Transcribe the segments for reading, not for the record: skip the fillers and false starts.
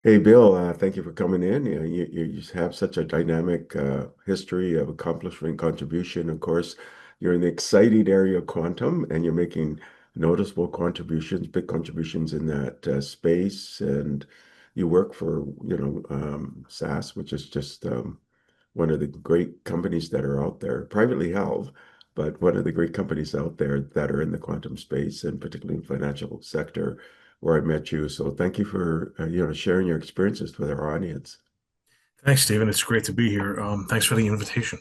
Hey, Bill, thank you for coming in. You just have such a dynamic history of accomplishment, contribution. Of course, you're in the exciting area of quantum, and you're making noticeable contributions, big contributions in that space. And you work for, SAS, which is just one of the great companies that are out there, privately held, but one of the great companies out there that are in the quantum space, and particularly in the financial sector where I met you. So thank you for sharing your experiences with our audience. Thanks, Stephen. It's great to be here. Thanks for the invitation.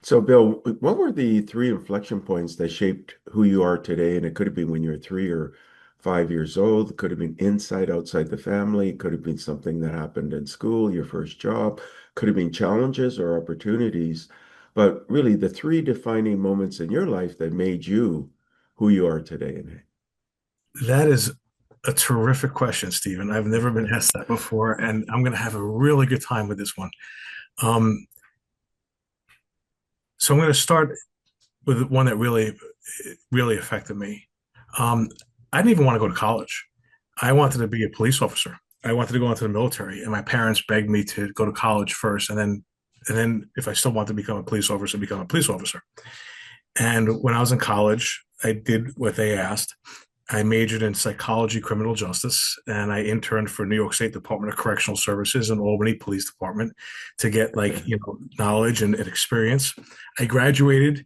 So Bill, what were the three inflection points that shaped who you are today? And it could have been when you were 3 or 5 years old. It could have been inside, outside the family. It could have been something that happened in school, your first job. Could have been challenges or opportunities. But really, the three defining moments in your life that made you who you are today. That is a terrific question, Stephen. I've never been asked that before, and I'm going to have a really good time with this one. Um, so I'm going to start with one that really affected me. Um, I didn't even want to go to college. I wanted to be a police officer. I wanted to go into the military, and my parents begged me to go to college first, and then if I still want to become a police officer, become a police officer. And when I was in college, I did what they asked. I majored in psychology, criminal justice, and I interned for New York State Department of Correctional Services and Albany Police Department to get knowledge and experience. I graduated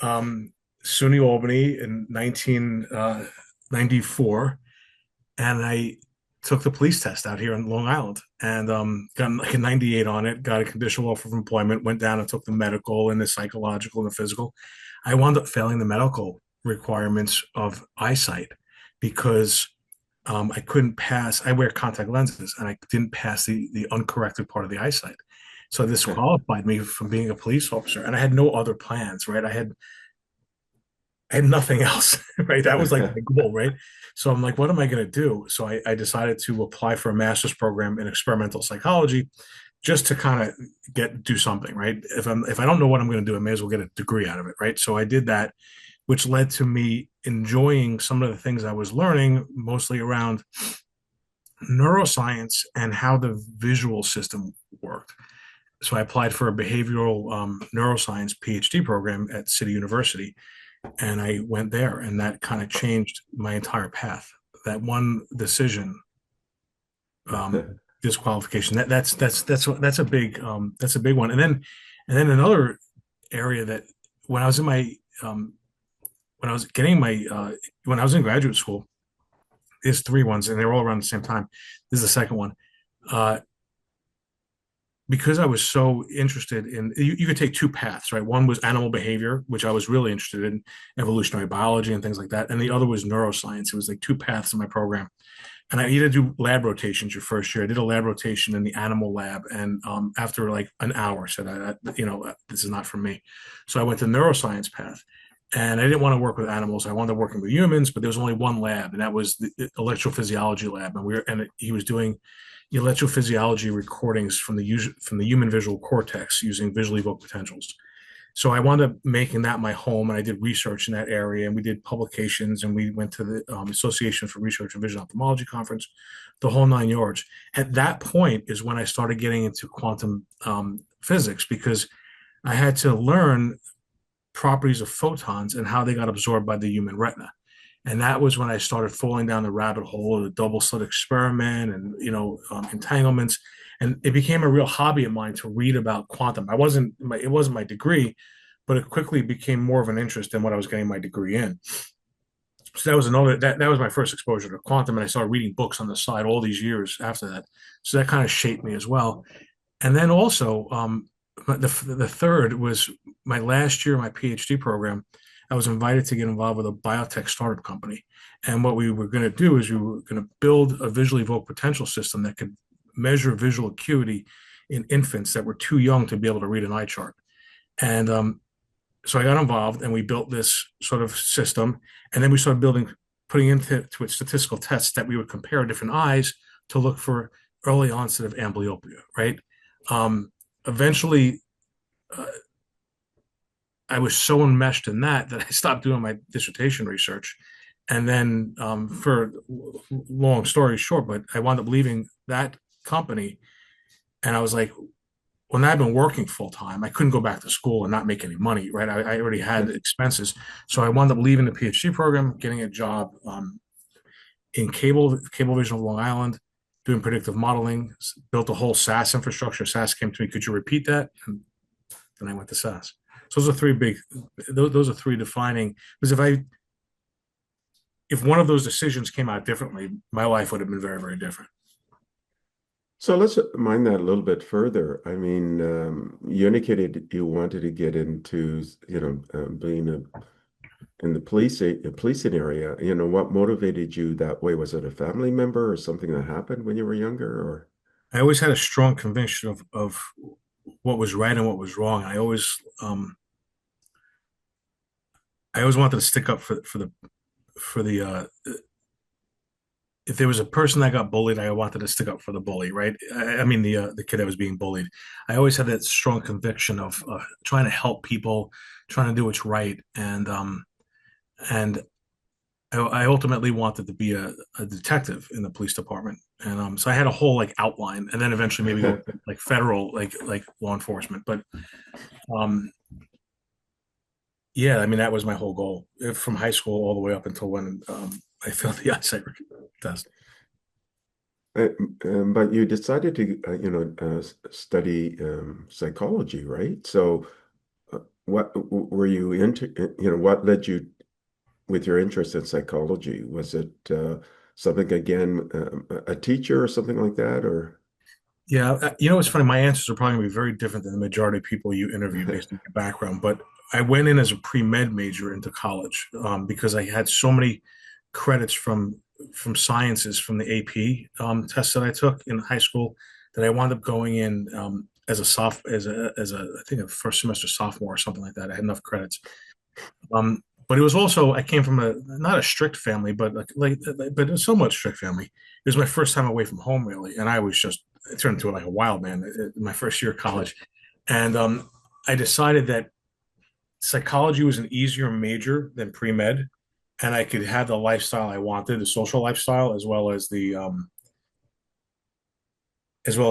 SUNY Albany in 1994, and I took the police test out here in Long Island and got like a 98 on it, got a conditional offer of employment, went down and took the medical and the psychological and the physical. I wound up failing the medical requirements of eyesight because I couldn't pass. I wear contact lenses and I didn't pass the uncorrected part of the eyesight. So this qualified me from being a police officer, and I had no other plans, right? I had nothing else, right? That was like my goal, right? So I'm like, what am I going to do? So I decided to apply for a master's program in experimental psychology just to kind of do something, right? If I don't know what I'm going to do, I may as well get a degree out of it, right? So I did that, which led to me enjoying some of the things I was learning, mostly around neuroscience and how the visual system worked. So I applied for a behavioral neuroscience PhD program at City University, and I went there, and that kind of changed my entire path. That one decision, disqualification, that's a big one. And then another area that when I was in my when I was getting my when I was in graduate school, there's three ones, and they're all around the same time. This is the second one. Uh, because I was so interested in, you could take two paths, right? One was animal behavior, which I was really interested in, evolutionary biology and things like that. And the other was neuroscience. It was like two paths in my program. And I either do lab rotations your first year. I did a lab rotation in the animal lab. And after like an hour, said, this is not for me. So I went the neuroscience path. And I didn't want to work with animals. I wanted to work with humans, but there was only one lab, and that was the electrophysiology lab. He was doing electrophysiology recordings from the human visual cortex using visually evoked potentials. So I wound up making that my home, and I did research in that area, and we did publications, and we went to the Association for Research and Vision Ophthalmology conference, the whole nine yards. At that point is when I started getting into quantum physics, because I had to learn properties of photons and how they got absorbed by the human retina. And that was when I started falling down the rabbit hole of the double slit experiment and entanglements. And it became a real hobby of mine to read about quantum. It wasn't my degree, but it quickly became more of an interest in what I was getting my degree in. So that was my first exposure to quantum, and I started reading books on the side all these years after that. So that kind of shaped me as well. And then also, the third was my last year of my PhD program. I was invited to get involved with a biotech startup company. And what we were going to do is we were going to build a visually evoked potential system that could measure visual acuity in infants that were too young to be able to read an eye chart. And so I got involved, and we built this sort of system. And then we started putting into it statistical tests that we would compare different eyes to look for early onset of amblyopia, right? Eventually, uh, I was so enmeshed in that I stopped doing my dissertation research, And then, for long story short, but I wound up leaving that company, and I was like, when I've been working full time, I couldn't go back to school and not make any money, right? I already had Yeah. expenses, so I wound up leaving the PhD program, getting a job in Cablevision of Long Island, doing predictive modeling. Built a whole SAS infrastructure. SAS came to me, could you repeat that? And then I went to SAS. So those are three big. Those are three defining. Because if one of those decisions came out differently, my life would have been very, very different. So let's mind that a little bit further. I mean, you indicated you wanted to get into, being in the policing area. What motivated you that way? Was it a family member or something that happened when you were younger, or? I always had a strong conviction of what was right and what was wrong. I always wanted to stick up for the if there was a person that got bullied, I wanted to stick up for the bully, right? I mean the kid that was being bullied. I always had that strong conviction of trying to help people, trying to do what's right, and I ultimately wanted to be a detective in the police department, and so I had a whole like outline, and then eventually maybe go like federal like law enforcement, but um, yeah, I mean that was my whole goal from high school all the way up until when I failed the eyesight test. Uh, but you decided to, study psychology, right? So, what were you into? What led you with your interest in psychology? Was it something again, a teacher or something like that, or? Yeah, it's funny. My answers are probably going to be very different than the majority of people you interview based on your background. But I went in as a pre-med major into college because I had so many credits from sciences from the AP tests that I took in high school that I wound up going in as a I think a first semester sophomore or something like that. I had enough credits. But it was also I came from a not a strict family, but but a somewhat strict family. It was my first time away from home really, and I was just I turned into like a wild man in my first year of college, and I decided that psychology was an easier major than pre med, and I could have the lifestyle I wanted, the social lifestyle, as well as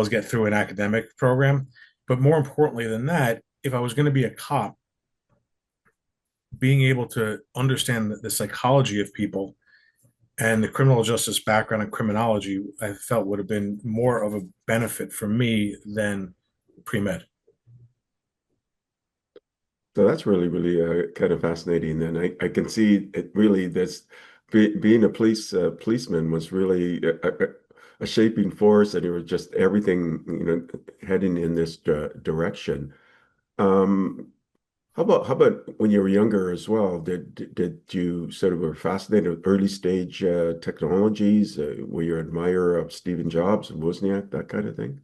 get through an academic program. But more importantly than that, if I was going to be a cop, being able to understand the psychology of people and the criminal justice background and criminology, I felt would have been more of a benefit for me than pre med. So that's really, really kind of fascinating. And I can see it really this being a policeman was really a shaping force, and it was just everything, heading in this direction. Um, how about when you were younger as well? Did you sort of were fascinated with early stage technologies? Were you an admirer of Stephen Jobs and Wozniak, that kind of thing?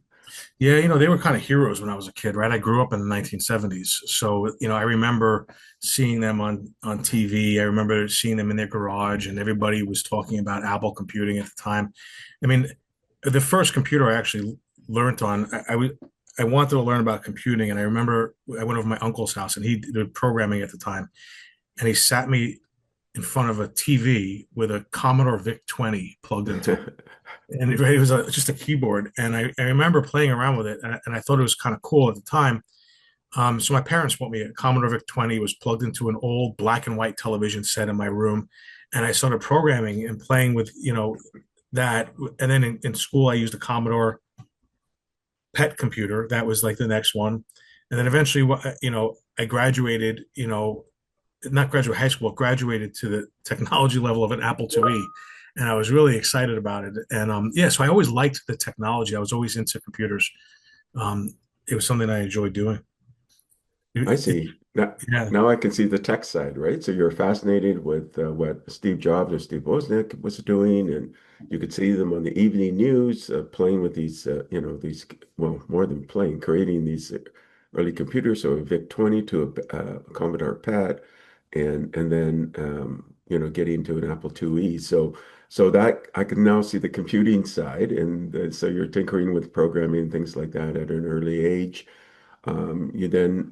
Yeah, they were kind of heroes when I was a kid, right? I grew up in the 1970s. So, I remember seeing them on TV. I remember seeing them in their garage, and everybody was talking about Apple computing at the time. I mean, the first computer I actually learned on, I wanted to learn about computing, and I remember I went over to my uncle's house, and he did programming at the time, and he sat me in front of a TV with a Commodore VIC-20 plugged into it, and it was just a keyboard. And I remember playing around with it, and I thought it was kind of cool at the time. So my parents bought me a Commodore VIC-20. It was plugged into an old black and white television set in my room, and I started programming and playing with that. And then in school, I used a Commodore PET computer. That was like the next one, and then eventually, I graduated. Not graduate high school, graduated to the technology level of an Apple IIe, and I was really excited about it. And yeah, so I always liked the technology. I was always into computers. It was something I enjoyed doing. I It- it- see. Now, yeah, now I can see the tech side, right? So you're fascinated with what Steve Jobs or Steve Wozniak was doing, and you could see them on the evening news playing with these, well, more than playing, creating these early computers, so a VIC-20 to a Commodore PAT, and then getting to an Apple IIe. So that I can now see the computing side, and so you're tinkering with programming and things like that at an early age. You then,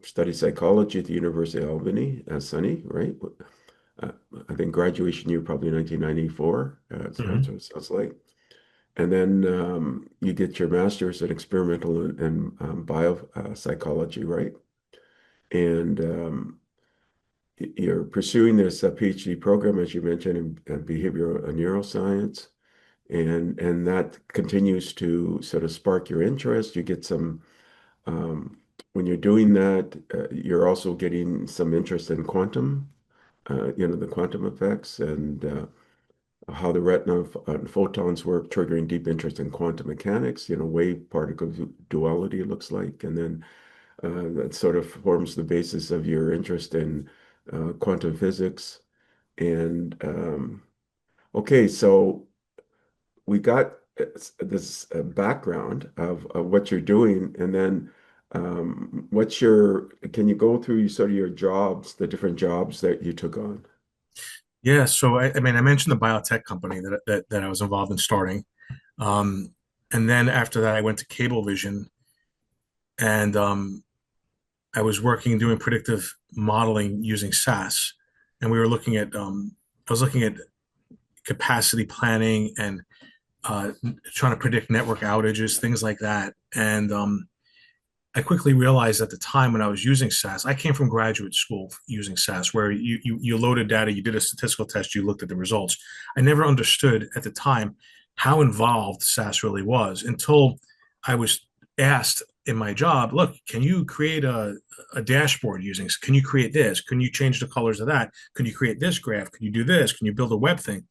study psychology at the University of Albany, SUNY, right? uh, I think graduation year probably 1994. That's Hmm. what it sounds like. And then you get your master's in experimental and biopsychology, right? And you're pursuing this PhD program, as you mentioned, in behavioral neuroscience, and that continues to sort of spark your interest. You get some when you're doing that, you're also getting some interest in quantum, the quantum effects and how the retina and photons work, triggering deep interest in quantum mechanics, wave particle duality looks like, and then that sort of forms the basis of your interest in quantum physics. And okay, so we got this background of what you're doing, and then can you go through sort of your jobs, the different jobs that you took on? Yeah, so I mean, I mentioned the biotech company that I was involved in starting, um, and then after that, I went to Cablevision, and I was working doing predictive modeling using SAS, and we were looking at I was looking at capacity planning and trying to predict network outages, things like that. And I quickly realized at the time when I was using SAS, I came from graduate school using SAS, where you loaded data, you did a statistical test, you looked at the results. I never understood at the time how involved SAS really was until I was asked in my job, look, can you create a dashboard using, can you create this? Can you change the colors of that? Can you create this graph? Can you do this? Can you build a web thing?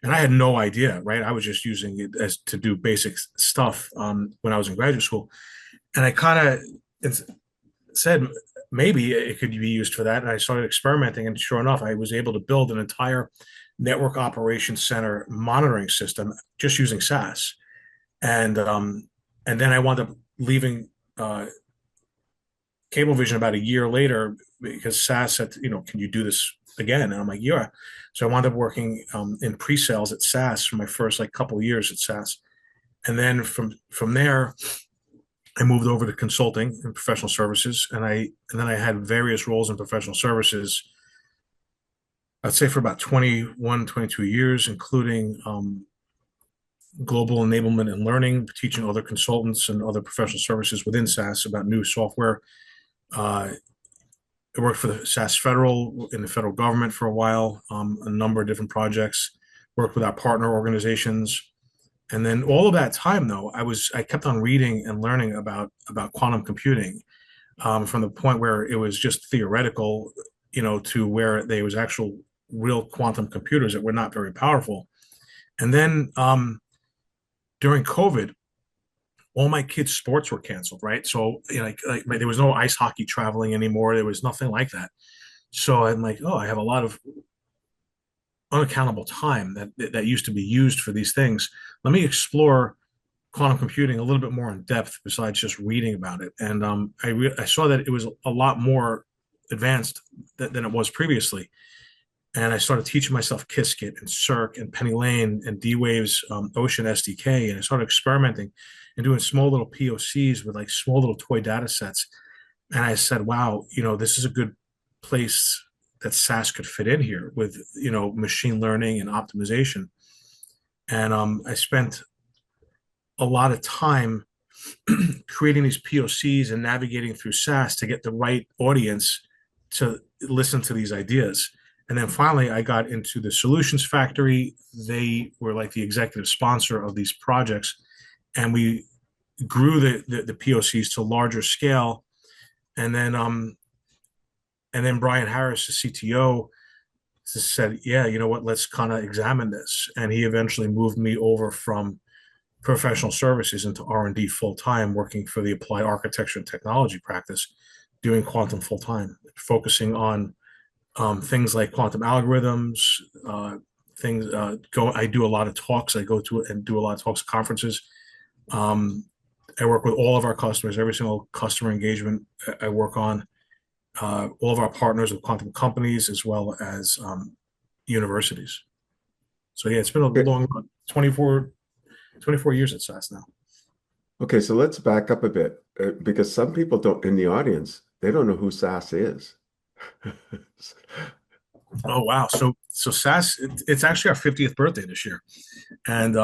And I had no idea, right? I was just using it as to do basic stuff when I was in graduate school. And I kind of said maybe it could be used for that. And I started experimenting, and sure enough, I was able to build an entire network operations center monitoring system just using SAS. And and then I wound up leaving Cablevision about a year later because SAS said, can you do this again? And I'm like, yeah. So I wound up working in pre-sales at SAS for my first like couple of years at SAS, and then from there I moved over to consulting and professional services, and then I had various roles in professional services. I'd say for about 21, 22 years, including global enablement and learning, teaching other consultants and other professional services within SAS about new software. Uh, I worked for the SAS Federal in the federal government for a while, a number of different projects. Worked with our partner organizations, and then all of that time, though, I kept on reading and learning about quantum computing from the point where it was just theoretical, to where there was actual real quantum computers that were not very powerful. And then during COVID, all my kids' sports were canceled, right? So like there was no ice hockey traveling anymore. There was nothing like that. So I'm like, oh, I have a lot of unaccountable time that used to be used for these things. Let me explore quantum computing a little bit more in depth besides just reading about it. And I saw that it was a lot more advanced than it was previously. And I started teaching myself Qiskit and Circ and PennyLane and D-Wave's Ocean SDK. And I started experimenting and doing small little POCs with like small little toy data sets. And I said, wow, this is a good place that SAS could fit in here with, machine learning and optimization. And I spent a lot of time creating these POCs and navigating through SAS to get the right audience to listen to these ideas. And then finally, I got into the Solutions Factory. They were like the executive sponsor of these projects, and we grew the POCs to larger scale. And then Brian Harris, the CTO, just said, "Yeah, you know what? Let's kind of examine this." And he eventually moved me over from professional services into R&D full time, working for the applied architecture and technology practice, doing quantum full time, focusing on things like quantum algorithms, things. I do a lot of talks. I go to and do a lot of talks at conferences. Um, I work with all of our customers, every single customer engagement I work on, all of our partners with quantum companies as well as universities. So yeah, it's been a Okay, long run. 24 years at SAS now. okay, so let's back up a bit because some people don't in the audience, they don't know who SAS is. Oh wow! So SAS, it's actually our 50th birthday this year, and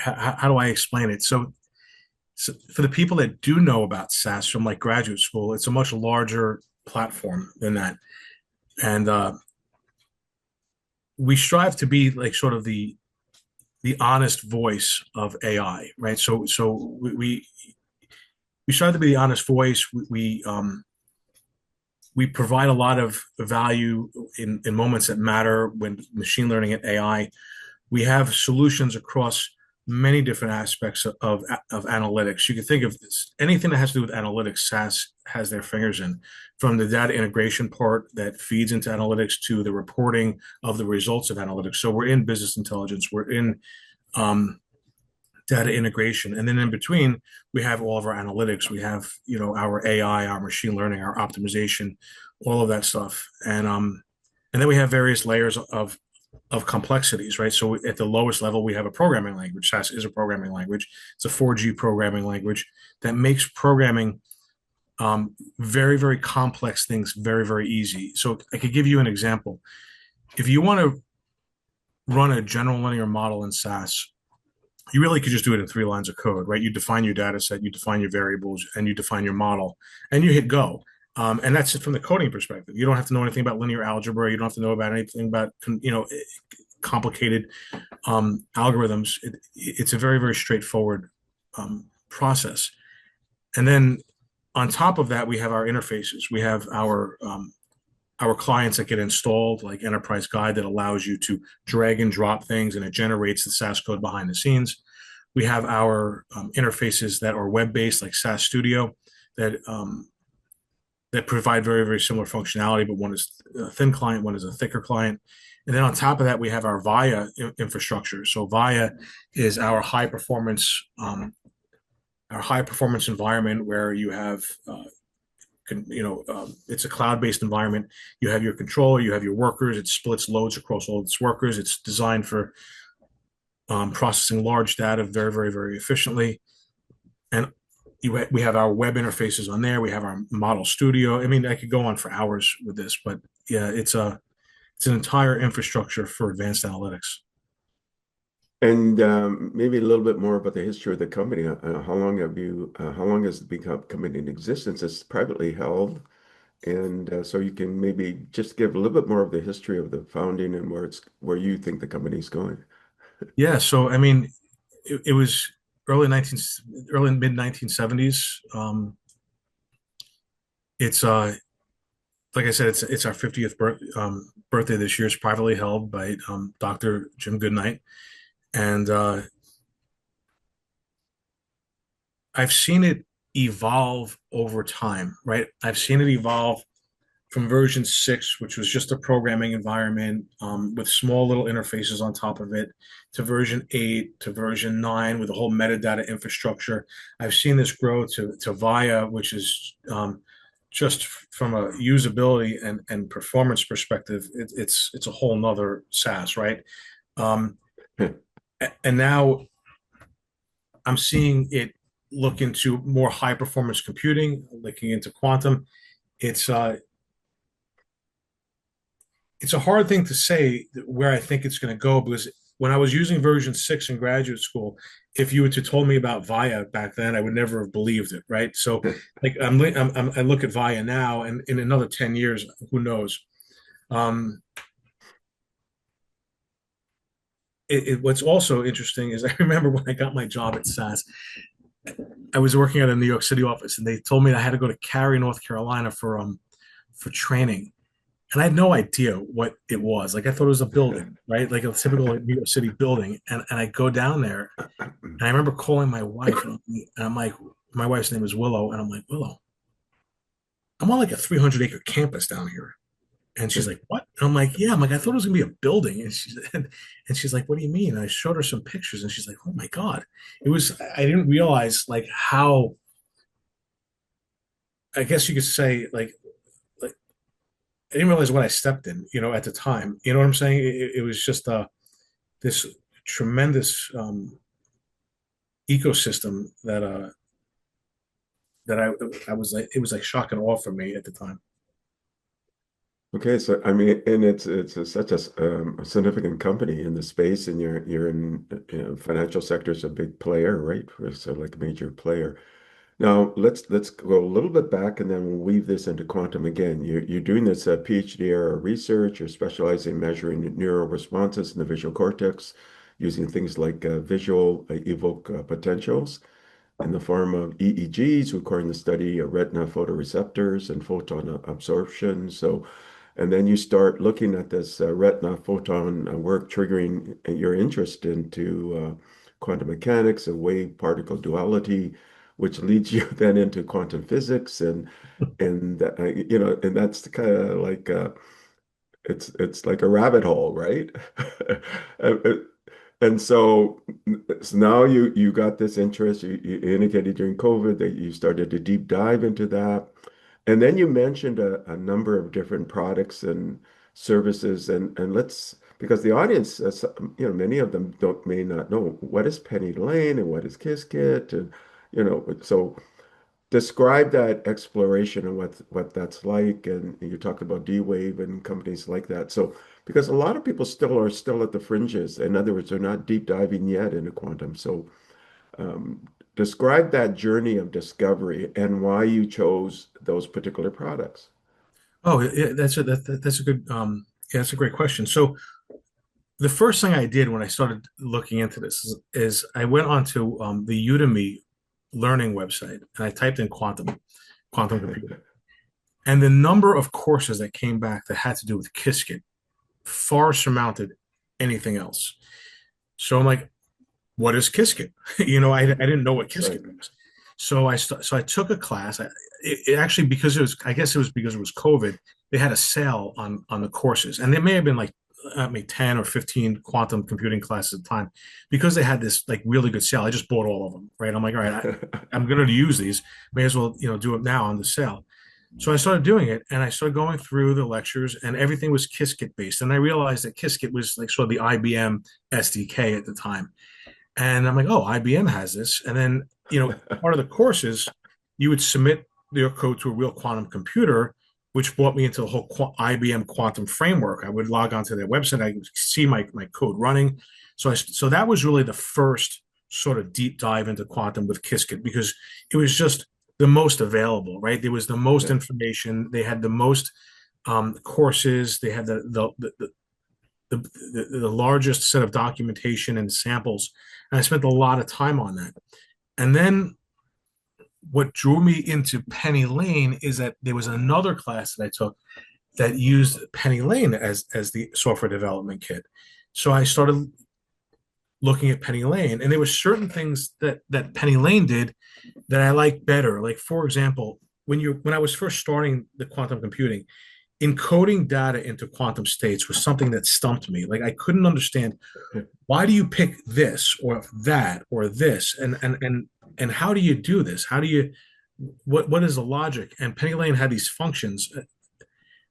how do I explain it? So for the people that do know about SAS from like graduate school, it's a much larger platform than that, and we strive to be like sort of the honest voice of AI, right? So we strive to be the honest voice. We provide a lot of value in moments that matter when machine learning and AI. We have solutions across many different aspects of analytics. You can think of this, anything that has to do with analytics, SAS has their fingers in, from the data integration part that feeds into analytics to the reporting of the results of analytics. So we're in business intelligence, we're in um, data integration, and then in between we have all of our analytics. We have our AI, our machine learning, our optimization, all of that stuff, and then we have various layers of complexities, right? So at the lowest level, we have a programming language. SAS is a programming language. It's a 4G programming language that makes programming very, very complex things very, very easy. So I could give you an example. If you want to run a general linear model in SAS, you really could just do it in 3 lines of code, right? You define your data set, you define your variables, and you define your model, and you hit go. And that's just from the coding perspective. You don't have to know anything about linear algebra. You don't have to know about anything about complicated algorithms. It's a very, very straightforward process. And then on top of that, we have our interfaces. We have our clients that get installed, like Enterprise Guide, that allows you to drag and drop things, and it generates the SAS code behind the scenes. We have our interfaces that are web-based, like SAS Studio, that that provide very, very similar functionality, but one is a thin client, one is a thicker client. And then on top of that, we have our VIA infrastructure. So VIA is our high performance environment where you have it's a cloud-based environment. You have your controller, you have your workers. It splits loads across all its workers. It's designed for processing large data very, very, very efficiently. And we have our web interfaces on there. We have our model studio. I mean, I could go on for hours with this, but yeah, it's an entire infrastructure for advanced analytics. And maybe a little bit more about the history of the company. How long has it become company in existence? It's privately held. And so you can maybe just give a little bit more of the history of the founding and where you think the company's going. Yeah, so I mean, it was early 19, early mid 1970s. It's like I said, it's our 50th birthday this year. It's privately held by Dr. Jim Goodnight, and I've seen it evolve over time. Right, I've seen it evolve from version 6, which was just a programming environment with small little interfaces on top of it, to version 8, to version 9 with a whole metadata infrastructure. I've seen this grow to VIA, which is just from a usability and performance perspective, it's a whole nother SAS, right? Um, and now I'm seeing it look into more high performance computing, looking into quantum. It's it's a hard thing to say where I think it's going to go, because when I was using version 6 in graduate school, if you were to told me about VIA back then, I would never have believed it, right? So, like I look at VIA now, and in another 10 years, who knows? Um, what's also interesting is I remember when I got my job at SAS, I was working at a New York City office, and they told me I had to go to Cary, North Carolina for training. And I had no idea what it was. Like I thought it was a building, right? Like a typical New York City building. And I go down there, and I remember calling my wife, and I'm like, my wife's name is Willow, and I'm like, Willow, I'm on like a 300-acre campus down here. And she's like, what? And I'm like, yeah. I'm like, I thought it was gonna be a building. And she's like, what do you mean? And I showed her some pictures, and she's like, oh my God. It was, I didn't realize like how, I guess you could say like I didn't realize what I stepped in, at the time. You know what I'm saying? It was just this tremendous ecosystem that I was like, it was like shock and awe for me at the time. Okay, so I mean, and it's such a significant company in the space, and you're in financial sector is a big player, right? So like a major player. Now let's go a little bit back, and then we'll weave this into quantum again. You're doing this PhD era research. You're specializing in measuring neural responses in the visual cortex, using things like visual evoke potentials in the form of EEGs, recording the study of retina photoreceptors and photon absorption. So, and then you start looking at this retina photon work, triggering your interest into quantum mechanics and wave particle duality, which leads you then into quantum physics and that's kind of like it's like a rabbit hole, right? Uh, And so now you got this interest. You indicated during COVID that you started to deep dive into that. And then you mentioned a number of different products and services. And let's, because the audience, many of them don't may not know what is PennyLane and what is Qiskit. And, so describe that exploration and what that's like. And you talked about D-Wave and companies like that. So because a lot of people still at the fringes. In other words, they're not deep diving yet into quantum. So describe that journey of discovery and why you chose those particular products. Oh, yeah, that's a good yeah, that's a great question. So the first thing I did when I started looking into this is I went onto the Udemy learning website and I typed in quantum computing, and the number of courses that came back that had to do with Qiskit far surmounted anything else. So I'm like, what is Qiskit? I didn't know what Right. Qiskit was. So I took a class. It actually, because it was, I guess it was because it was COVID, they had a sale on the courses, and there may have been like maybe 10 or 15 quantum computing classes at the time. Because they had this like really good sale, I just bought all of them. Right? I'm like, all right, I'm going to use these. May as well do it now on the sale. So I started doing it, and I started going through the lectures, and everything was Qiskit based. And I realized that Qiskit was like sort of the IBM SDK at the time. And I'm like, oh, IBM has this. And then, part of the courses, you would submit your code to a real quantum computer, which brought me into the whole IBM quantum framework. I would log onto their website, I could see my code running. So that was really the first sort of deep dive into quantum with Qiskit, because it was just the most available, right? There was the most Yeah. information. They had the most courses. They had the largest set of documentation and samples. And I spent a lot of time on that. And then what drew me into PennyLane is that there was another class that I took that used PennyLane as the software development kit. So I started looking at PennyLane, and there were certain things that PennyLane did that I liked better. Like, for example, when I was first starting the quantum computing, encoding data into quantum states was something that stumped me. Like, I couldn't understand, why do you pick this or that or this, and how do you do this? How do you what is the logic? And Penny Lane had these functions.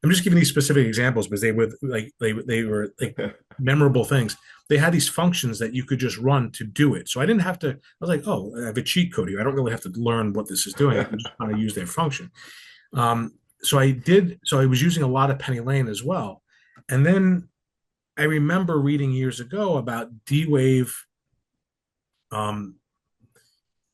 I'm just giving these specific examples because they were like memorable things. They had these functions that you could just run to do it. So I didn't have to. I was like, oh, I have a cheat code here. I don't really have to learn what this is doing. I can just kind of use their function. So I did. So I was using a lot of Penny Lane as well. And then I remember reading years ago about D-Wave um,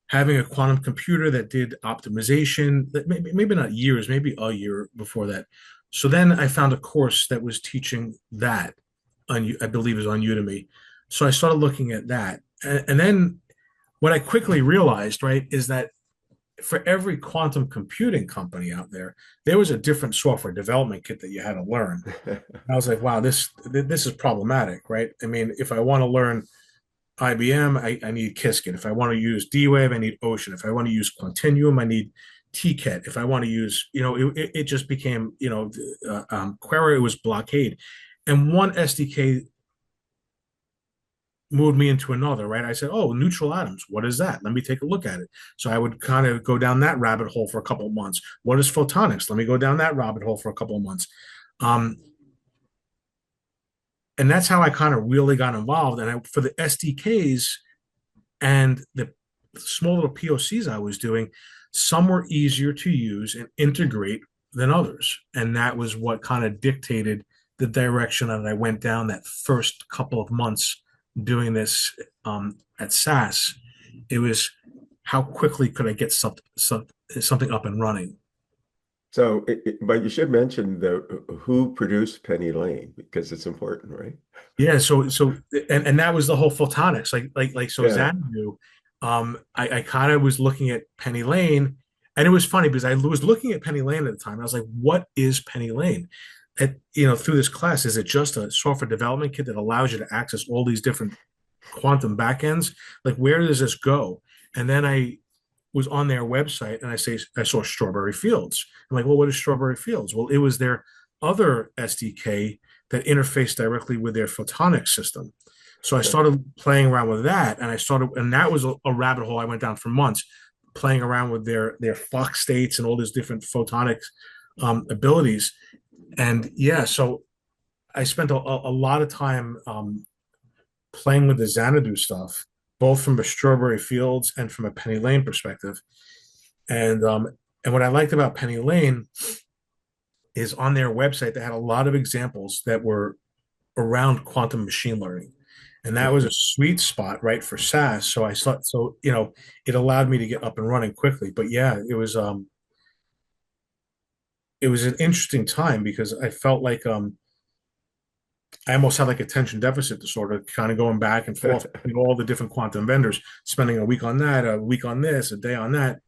having a quantum computer that did optimization. That maybe not years, maybe a year before that. So then I found a course that was teaching that on, I believe, is on Udemy. So I started looking at that, and then what I quickly realized, right, is that for every quantum computing company out there, there was a different software development kit that you had to learn. I was like, wow, this is problematic, right? I mean, if I want to learn IBM, I need Qiskit. If I want to use D-Wave, I need Ocean. If I want to use Continuum, I need TCAT. If I want to use, it just became, Query was blockade. And one SDK moved me into another, right? I said, oh, neutral atoms. What is that? Let me take a look at it. So I would kind of go down that rabbit hole for a couple of months. What is photonics? Let me go down that rabbit hole for a couple of months. Um, and that's how I kind of really got involved. And for the SDKs and the small little POCs I was doing, some were easier to use and integrate than others. And that was what kind of dictated the direction that I went down that first couple of months doing this at SAS. It was how quickly could I get something up and running. So, but you should mention the who produced PennyLane because it's important, right? Yeah, and that was the whole photonics. So Yeah. Xanadu, I kind of was looking at PennyLane, and it was funny because I was looking at PennyLane at the time. I was like, what is PennyLane? Through this class, is it just a software development kit that allows you to access all these different quantum backends? Like, where does this go? And then I was on their website and I saw Strawberry Fields. I'm like, well, what is Strawberry Fields? Well, it was their other SDK that interfaced directly with their photonics system. So I started playing around with that, and that was a rabbit hole I went down for months, playing around with their Fox states and all these different photonics abilities. And yeah, so I spent a lot of time playing with the Xanadu stuff, both from a Strawberry Fields and from a PennyLane perspective. And um, and what I liked about PennyLane is on their website they had a lot of examples that were around quantum machine learning, and that was a sweet spot, right, for SAS. So I thought, it allowed me to get up and running quickly. But yeah, it was an interesting time because I felt like I almost had like attention deficit disorder, kind of going back and forth between all the different quantum vendors, spending a week on that, a week on this, a day on that.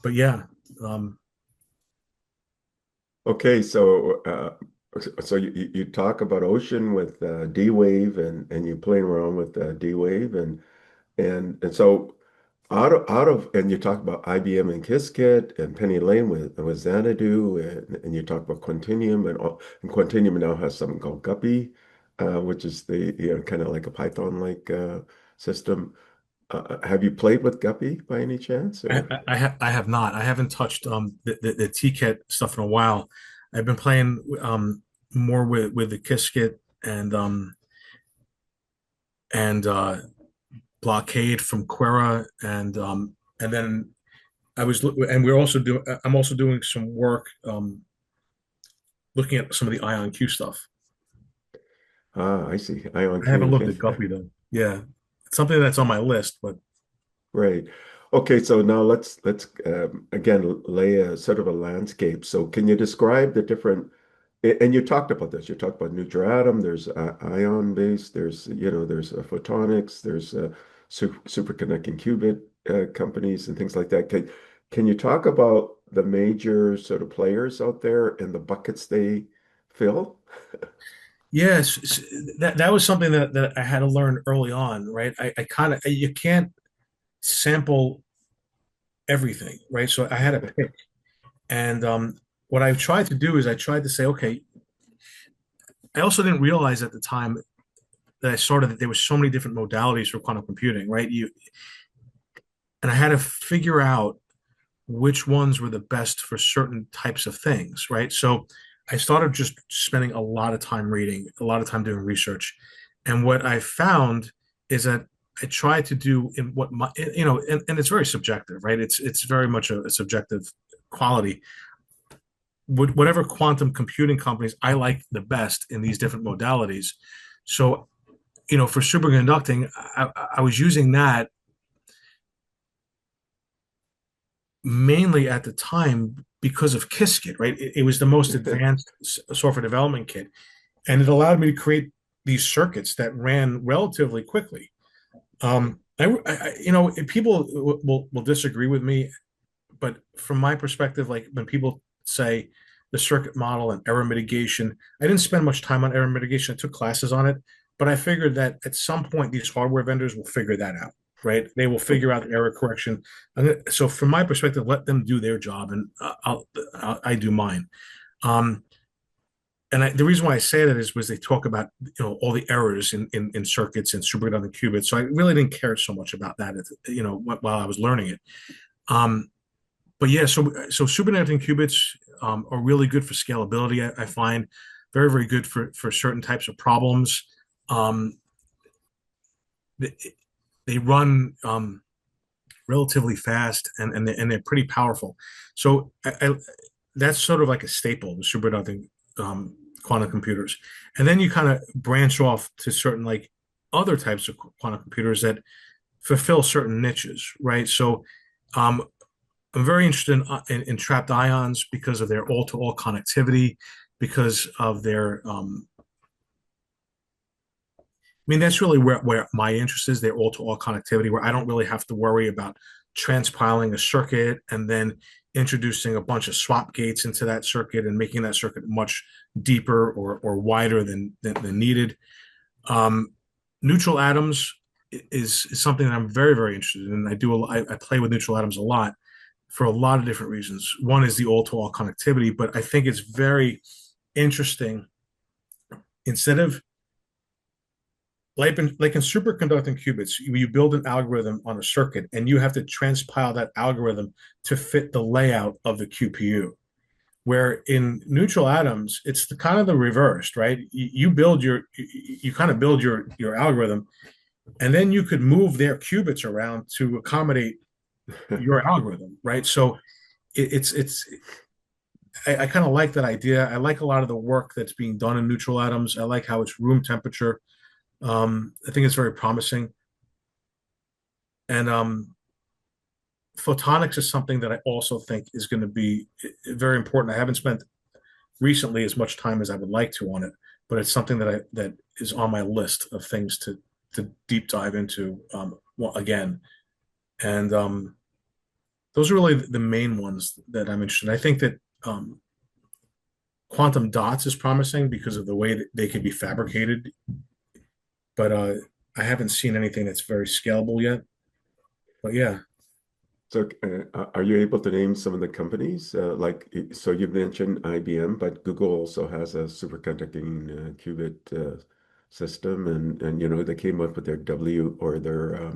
But yeah, um, Okay, so you talk about Ocean with D-Wave and you playing around with D-Wave and so and you talk about IBM and Qiskit and PennyLane with Xanadu and you talk about Quantinuum and Quantinuum now has something called Guppy, which is the kind of like a Python-like system. Have you played with Guppy by any chance or? I have not. I haven't touched the TCAT stuff in a while. I've been playing more with the Qiskit and Blockade from Quera, and then and we're also doing. I'm also doing some work looking at some of the Ion Q stuff. Ah, I see. I haven't IonQ. looked at Guppy though. Yeah, it's something that's on my list, but Right. Okay, so now let's again lay a sort of a landscape. So can you describe the different and you talked about this. You talked about neutral atom, there's ion based, there's photonics, there's superconducting qubit companies and things like that. Can you talk about the major sort of players out there and the buckets they fill? yes, that was something that I had to learn early on, right? I kind of you can't sample everything, right? So I had to pick. And what I tried to do is I tried to say, okay, I also didn't realize at the time that I started that there were so many different modalities for quantum computing, right? And I had to figure out which ones were the best for certain types of things, right? So I started just spending a lot of time reading, a lot of time doing research. And what I found is that I tried to do in what my, and it's very subjective, right? It's very much a subjective quality. Whatever quantum computing companies I like the best in these different modalities. So, for superconducting, I was using that mainly at the time because of Qiskit, right? It was the most advanced software development kit, and it allowed me to create these circuits that ran relatively quickly. People will disagree with me, but from my perspective, like when people say the circuit model and error mitigation, I didn't spend much time on error mitigation. I took classes on it, but I figured that at some point these hardware vendors will figure that out, right? They will figure out the error correction. So from my perspective, let them do their job, and I do mine. Um, the reason why I say that is because they talk about all the errors in circuits and superconducting qubits. So I really didn't care so much about that, while I was learning it. Um, but yeah, so superconducting qubits are really good for scalability. I find very very good for certain types of problems. Um, they, they run relatively fast and they're pretty powerful. So that's sort of like a staple, the superconducting quantum computers. And then you kind of branch off to certain like other types of quantum computers that fulfill certain niches, right? So um, I'm very interested in trapped ions because of their all-to-all connectivity, because of their I mean, that's really where my interest is, their all-to-all connectivity, where I don't really have to worry about transpiling a circuit and then introducing a bunch of swap gates into that circuit and making that circuit much deeper or wider than needed. Um, Neutral atoms is something that I'm very, very interested in. I play with neutral atoms a lot for a lot of different reasons. One is the all-to-all connectivity, but I think it's very interesting. Instead of like in superconducting qubits, you build an algorithm on a circuit and you have to transpile that algorithm to fit the layout of the QPU. Where in neutral atoms, it's the kind of the reversed, right? You kind of build your algorithm, and then you could move their qubits around to accommodate your algorithm, right? So it's I kind of like that idea. I like a lot of the work that's being done in neutral atoms. I like how it's room temperature. I think it's very promising. And photonics is something that I also think is going to be very important. I haven't spent recently as much time as I would like to on it, but it's something that is on my list of things to deep dive into well, again. And those are really the main ones that I'm interested in. I think that quantum dots is promising because of the way that they can be fabricated, but I haven't seen anything that's very scalable yet. But yeah, So, are you able to name some of the companies? So you mentioned IBM, but Google also has a superconducting qubit system, and they came up with their W or their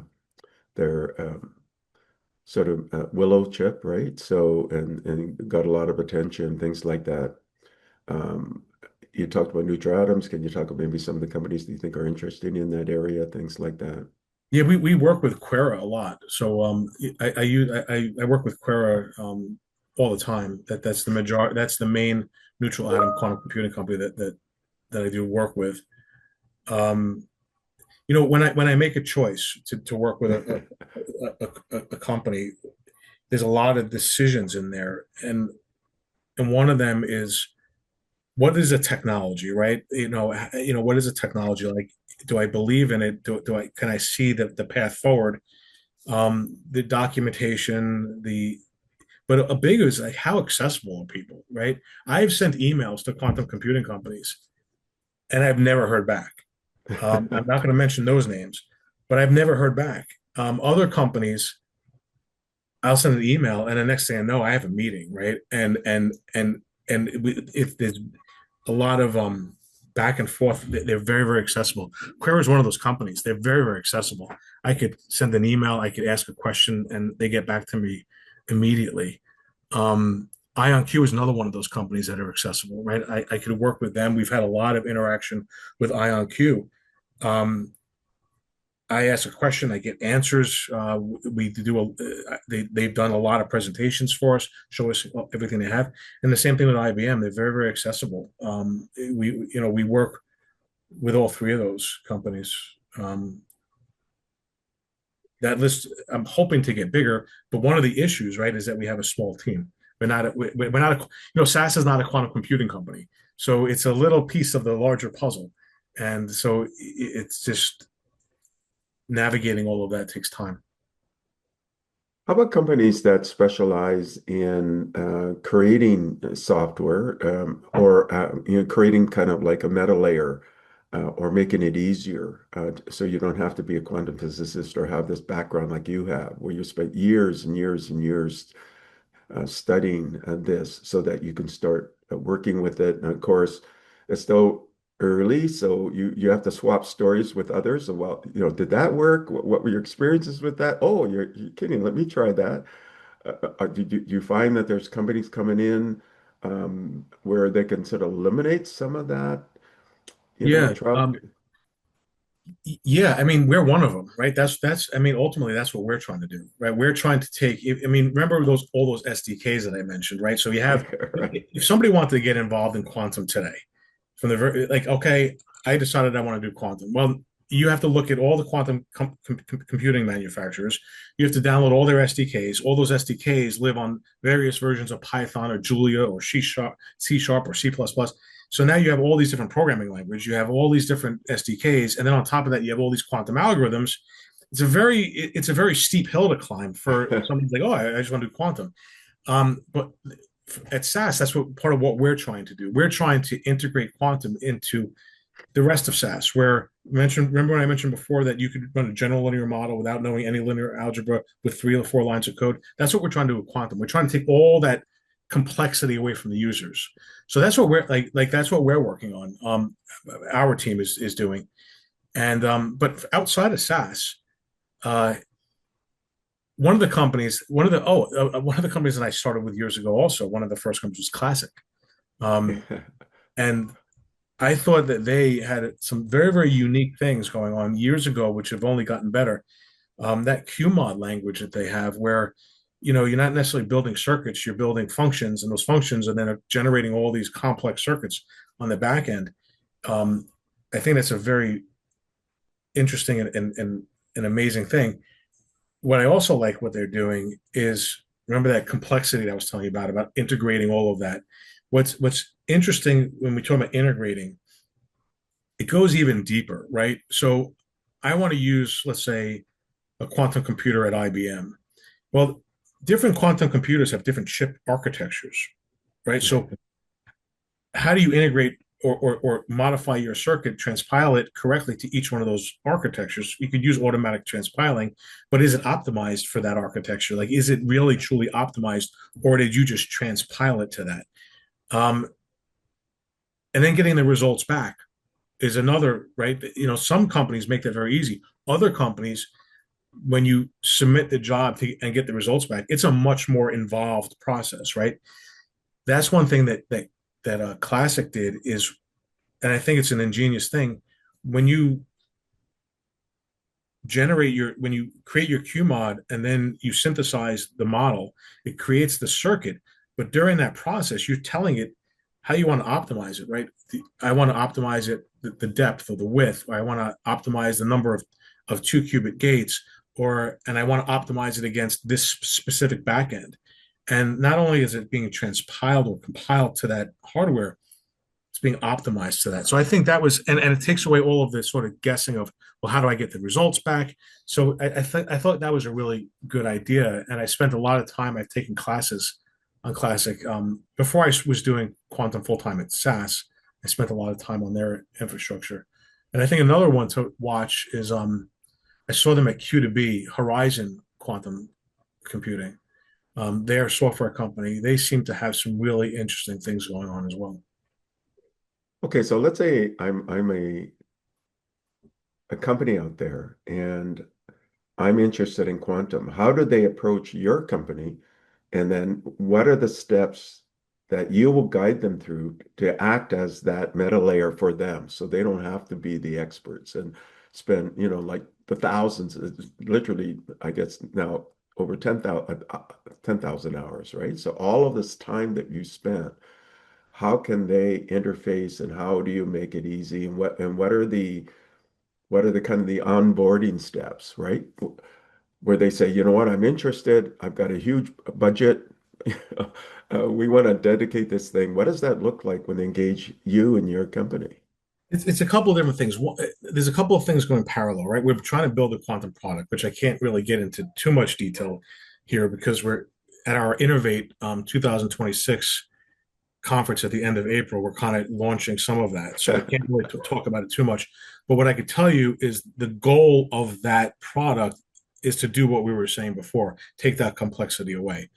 sort of Willow chip, right? So and got a lot of attention, things like that. Um, you talked about neutral atoms. Can you talk about maybe some of the companies that you think are interesting in that area, things like that? yeah, we work with Quera a lot. So I work with Quera all the time. That's the major that's the main neutral atom quantum computing company that I do work with. Um, when I make a choice to work with a company, there's a lot of decisions in there, and one of them is what is a technology, right? What is a technology like? Do I believe in it? Do I can I see the path forward? The documentation, but a big is like how accessible are people, right? I've sent emails to quantum computing companies and I've never heard back. I'm not going to mention those names, but I've never heard back. Other companies, I'll send an email, and the next thing I know, I have a meeting, right? And if there's a lot of back and forth, they're very, very accessible. Query is one of those companies. They're very, very accessible. I could send an email, I could ask a question, and they get back to me immediately. IonQ is another one of those companies that are accessible, right? I could work with them. We've had a lot of interaction with IonQ. Um, I ask a question, I get answers. We do they've done a lot of presentations for us, show us everything they have, and the same thing with IBM. They're very, very accessible. We work with all three of those companies. That list, I'm hoping to get bigger, but one of the issues, right, is that we have a small team. We're not a, SAS is not a quantum computing company, so it's a little piece of the larger puzzle, and so it's just navigating all of that takes time. How about companies that specialize in creating software or creating kind of like a meta layer or making it easier so you don't have to be a quantum physicist or have this background like you have, where you spent years and years and years studying this so that you can start working with it. And of course, it's still early, so you have to swap stories with others. So, well, did that work? What were your experiences with that? Oh, you're kidding. Let me try that. Do you find that there's companies coming in where they can sort of eliminate some of that, Yeah, trouble? Yeah, I mean, we're one of them, right? I mean, ultimately, that's what we're trying to do, right? We're trying to take, I mean, remember all those SDKs that I mentioned, right? So you have, Right. if somebody wanted to get involved in quantum today, from the very, like, okay, I decided I want to do quantum. Well, you have to look at all the quantum computing manufacturers. You have to download all their SDKs. All those SDKs live on various versions of Python or Julia or C sharp or C++. So now you have all these different programming languages. You have all these different SDKs, and then on top of that, you have all these quantum algorithms. It's a very steep hill to climb for somebody like, oh, I just want to do quantum. But at SAS, that's what part of what we're trying to do. We're trying to integrate quantum into the rest of SAS. Remember when I mentioned before that you could run a general linear model without knowing any linear algebra with 3 or 4 lines of code? That's what we're trying to do with quantum. We're trying to take all that complexity away from the users. So that's what we're like that's what we're working on. Our team is doing. And but outside of SAS, uh, one of the companies that I started with years ago, also one of the first companies was Classic, and I thought that they had some very very unique things going on years ago, which have only gotten better. That QMod language that they have, where you're not necessarily building circuits, you're building functions, and those functions are then generating all these complex circuits on the back end. Um, I think that's a very interesting and an amazing thing. What I also like what they're doing is remember that complexity that I was telling you about integrating all of that. What's interesting when we talk about integrating, it goes even deeper, right? So I want to use, let's say, a quantum computer at IBM. Well, different quantum computers have different chip architectures, right? So how do you integrate or modify your circuit, transpile it correctly to each one of those architectures? You could use automatic transpiling, but is it optimized for that architecture? Like, is it really truly optimized, or did you just transpile it to that? Um, and then getting the results back is another, right? Some companies make that very easy. Other companies, when you submit the job and get the results back, it's a much more involved process, right? That's one thing that Classic did is, and I think it's an ingenious thing. When you when you create your QMod and then you synthesize the model, it creates the circuit. But during that process, you're telling it how you want to optimize it, right? I want to optimize it, the depth or the width, or I want to optimize the number of 2 qubit gates, and I want to optimize it against this specific backend. And not only is it being transpiled or compiled to that hardware, it's being optimized to that. So I think that was, and it takes away all of this sort of guessing of, well, how do I get the results back? So I thought that was a really good idea. And I spent a lot of time, I've taken classes on Classic. Before I was doing quantum full time at SAS, I spent a lot of time on their infrastructure. And I think another one to watch is I saw them at Q2B, Horizon Quantum Computing. They're a software company. They seem to have some really interesting things going on as well. Okay, so let's say I'm a company out there and I'm interested in quantum. How do they approach your company? And then what are the steps that you will guide them through to act as that meta layer for them so they don't have to be the experts and spend, like the thousands, literally, I guess now over 10,000 hours, right? So all of this time that you spent, how can they interface and how do you make it easy and what are the kind of the onboarding steps, right? Where they say, you know what, I'm interested, I've got a huge budget. We want to dedicate this thing. What does that look like when they engage you and your company? It's a couple of different things. There's a couple of things going parallel, right? We're trying to build a quantum product, which I can't really get into too much detail here because we're at our Innovate 2026 conference at the end of April. We're kind of launching some of that. So I can't really talk about it too much. But what I could tell you is the goal of that product is to do what we were saying before, take that complexity away.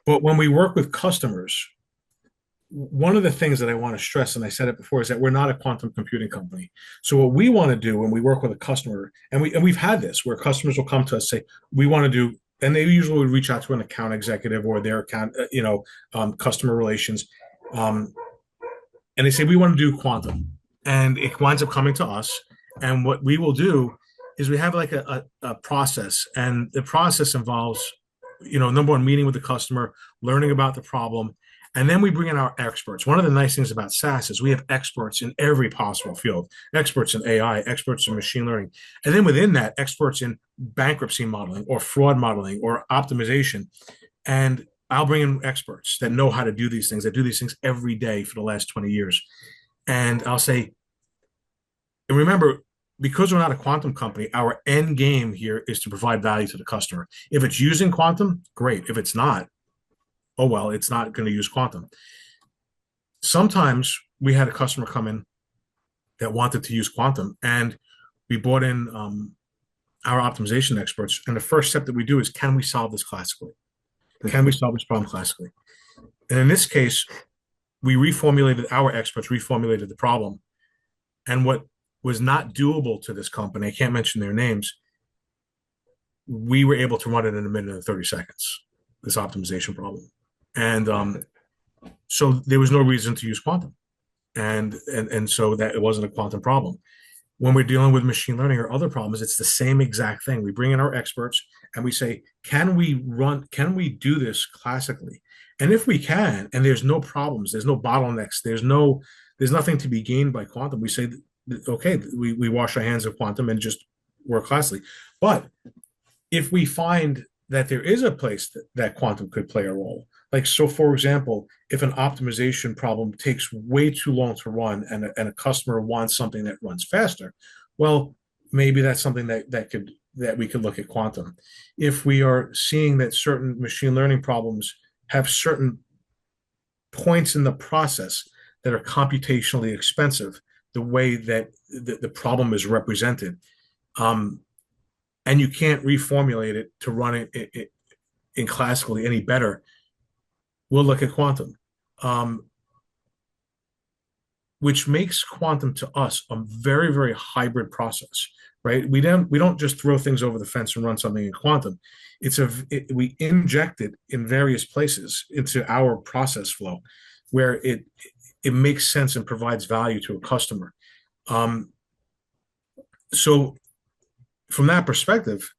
But when we work with customers, one of the things that I want to stress, and I said it before, is that we're not a quantum computing company. So what we want to do when we work with a customer, and we've had this where customers will come to us say, we want to do, and they usually would reach out to an account executive or their account, customer relations, and they say we want to do quantum, and it winds up coming to us, And what we will do is we have like a process, and the process involves, number one, meeting with the customer, learning about the problem, and then we bring in our experts. One of the nice things about SAS is we have experts in every possible field, experts in AI, experts in machine learning. And then within that, experts in bankruptcy modeling or fraud modeling or optimization. And I'll bring in experts that know how to do these things, that do these things every day for the last 20 years. And I'll say, and remember, because we're not a quantum company, our end game here is to provide value to the customer. If it's using quantum, great. If it's not, oh well, it's not going to use quantum. Sometimes we had a customer come in that wanted to use quantum, and we brought in our optimization experts. And the first step that we do is, can we solve this classically? Can we solve this problem classically? And in this case, our experts reformulated the problem. And what was not doable to this company, I can't mention their names, we were able to run it in a minute and 30 seconds, this optimization problem. And so there was no reason to use quantum. And so that it wasn't a quantum problem. When we're dealing with machine learning or other problems, it's the same exact thing. We bring in our experts and we say, can we do this classically? And if we can, and there's no problems, there's no bottlenecks, there's nothing to be gained by quantum, we say, okay, we wash our hands of quantum and just work classically. But if we find that there is a place that quantum could play a role, like, so for example, if an optimization problem takes way too long to run and a customer wants something that runs faster, well, maybe that's something that we could look at quantum. If we are seeing that certain machine learning problems have certain points in the process that are computationally expensive, the way that the problem is represented, and you can't reformulate it to run it in classically any better, we'll look at quantum, which makes quantum to us a very, very hybrid process, right? We don't just throw things over the fence and run something in quantum. We inject it in various places into our process flow, where it makes sense and provides value to a customer. So from that perspective,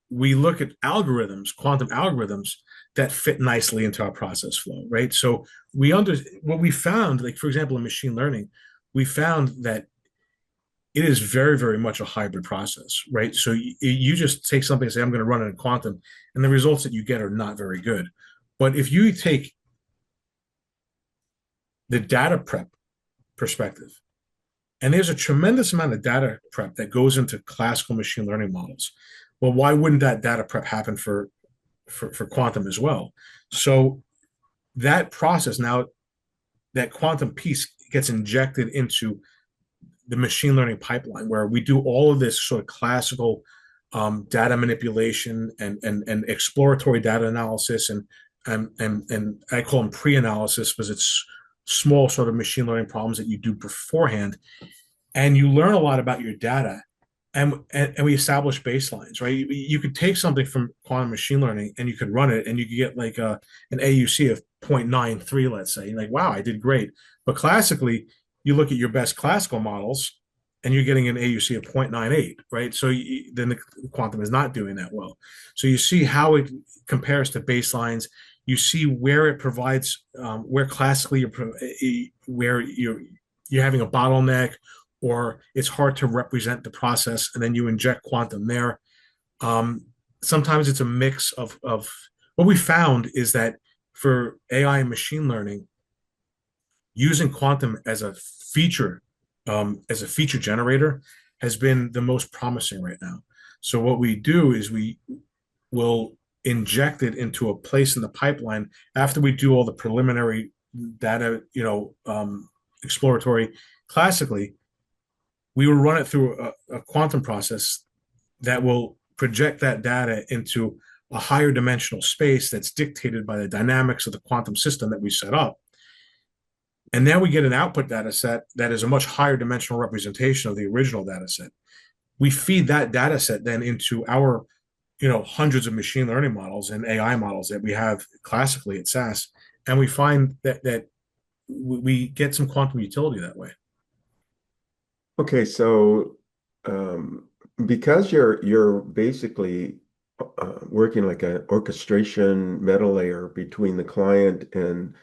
we look at quantum algorithms that fit nicely into our process flow, right? So what we found, like for example, in machine learning, we found that it is very, very much a hybrid process, right? So you just take something and say, I'm going to run it in quantum, and the results that you get are not very good. But if you take the data prep perspective, and there's a tremendous amount of data prep that goes into classical machine learning models. Well, why wouldn't that data prep happen for quantum as well? So that process, now that quantum piece gets injected into the machine learning pipeline, where we do all of this sort of classical data manipulation and exploratory data analysis, and I call them pre-analysis because it's small sort of machine learning problems that you do beforehand, and you learn a lot about your data, and we establish baselines, right? You could take something from quantum machine learning and you could run it and you could get like an AUC of 0.93, let's say. You're like, wow, I did great. But classically, you look at your best classical models and you're getting an AUC of 0.98, right? So then the quantum is not doing that well. So you see how it compares to baselines. You see where it provides, where classically where you're having a bottleneck, or it's hard to represent the process, and then you inject quantum there. Sometimes it's a mix of what we found is that for AI and machine learning, using quantum as a feature generator has been the most promising right now. So what we do is we will inject it into a place in the pipeline after we do all the preliminary data, exploratory classically. We will run it through a quantum process that will project that data into a higher dimensional space that's dictated by the dynamics of the quantum system that we set up. And then we get an output data set that is a much higher dimensional representation of the original data set. We feed that data set then into our, hundreds of machine learning models and AI models that we have classically at SAS. And we find that we get some quantum utility that way. Okay, so um, because you're basically working like an orchestration meta layer between the client and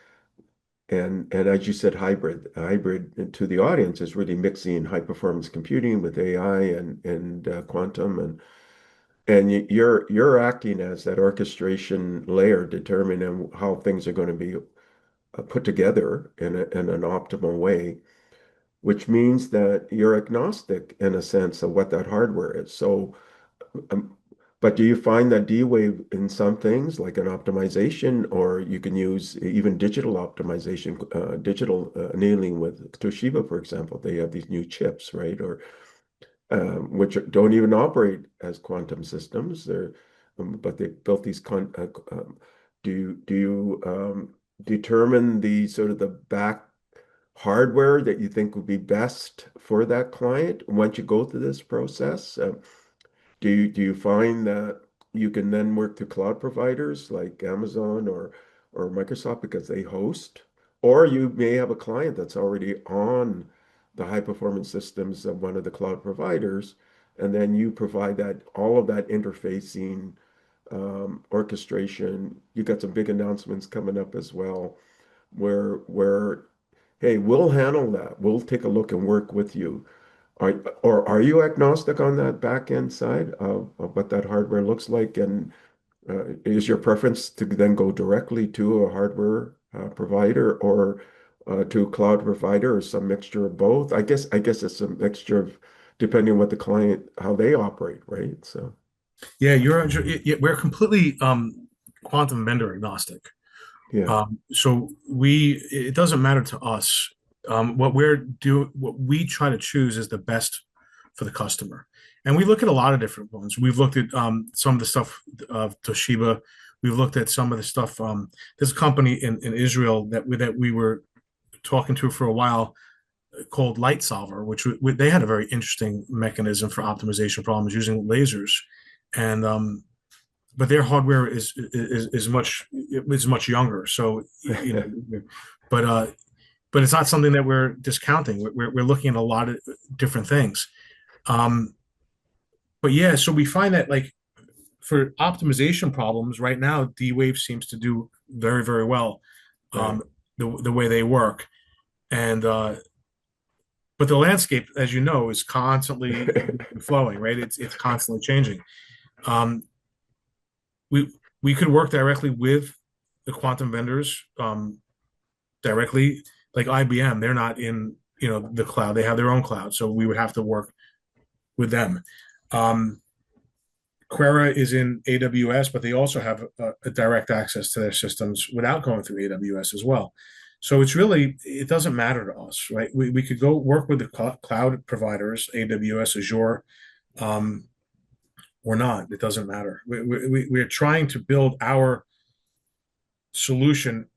as you said, hybrid to the audience is really mixing high performance computing with AI and quantum and you're acting as that orchestration layer, determining how things are going to be put together in an optimal way, which means that you're agnostic in a sense of what that hardware is. So, um, but do you find that D-Wave in some things like an optimization, or you can use even digital optimization, digital annealing with Toshiba, for example, they have these new chips, right? Or which don't even operate as quantum systems. But they built these do you determine the sort of the back hardware that you think would be best for that client once you go through this process? Do you find that you can then work through cloud providers like Amazon or Microsoft because they host, or you may have a client that's already on the high performance systems of one of the cloud providers, and then you provide that all of that interfacing orchestration. You got some big announcements coming up as well, where hey, we'll handle that. We'll take a look and work with you. Are you agnostic on that back end side of what that hardware looks like? And is your preference to then go directly to a hardware provider or to a cloud provider or some mixture of both? I guess it's a mixture of depending on what the client how they operate, right? So Yeah, we're completely quantum vendor agnostic. yeah, So it doesn't matter to us. What we try to choose is the best for the customer. And we look at a lot of different ones. We've looked at some of the stuff of Toshiba. We've looked at some of the stuff. There's a company in Israel that we were talking to for a while called Light Solver, which they had a very interesting mechanism for optimization problems using lasers. And but their hardware is much younger. So but but it's not something that we're discounting. We're looking at a lot of different things. Um, but yeah, so we find that like for optimization problems right now, D-Wave seems to do very, very well. right. Um, the way they work, and but the landscape, as you know, is constantly flowing, right? It's constantly changing. Um, we we could work directly with the quantum vendors directly, like IBM. They're not in the cloud; they have their own cloud, so we would have to work with them. Um, Quera is in AWS, but they also have a direct access to their systems without going through AWS as well. So it doesn't matter to us, right? We could go work with the cloud providers, AWS, Azure, um, or not. It doesn't matter. We're trying to build our solution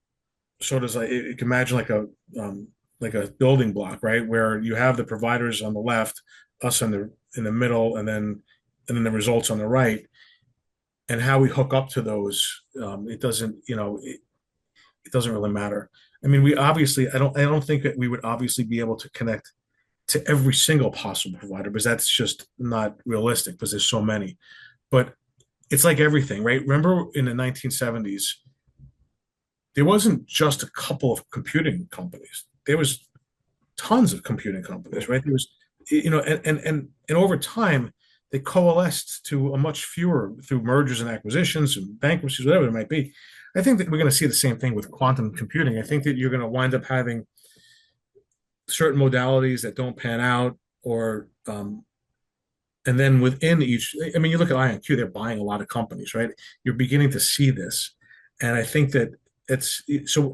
sort of like you can imagine like a building block, right? Where you have the providers on the left, us in the middle, and then the results on the right, and how we hook up to those. It doesn't really matter. I mean, we obviously I don't think that we would obviously be able to connect to every single possible provider because that's just not realistic because there's so many. But it's like everything, right? Remember in the 1970s, there wasn't just a couple of computing companies. There was tons of computing companies, right? There was, and over time, they coalesced to a much fewer through mergers and acquisitions and bankruptcies, whatever it might be. I think that we're going to see the same thing with quantum computing. I think that you're going to wind up having certain modalities that don't pan out, or and then within each, I mean, you look at IonQ, they're buying a lot of companies, right? You're beginning to see this, and I think that it's so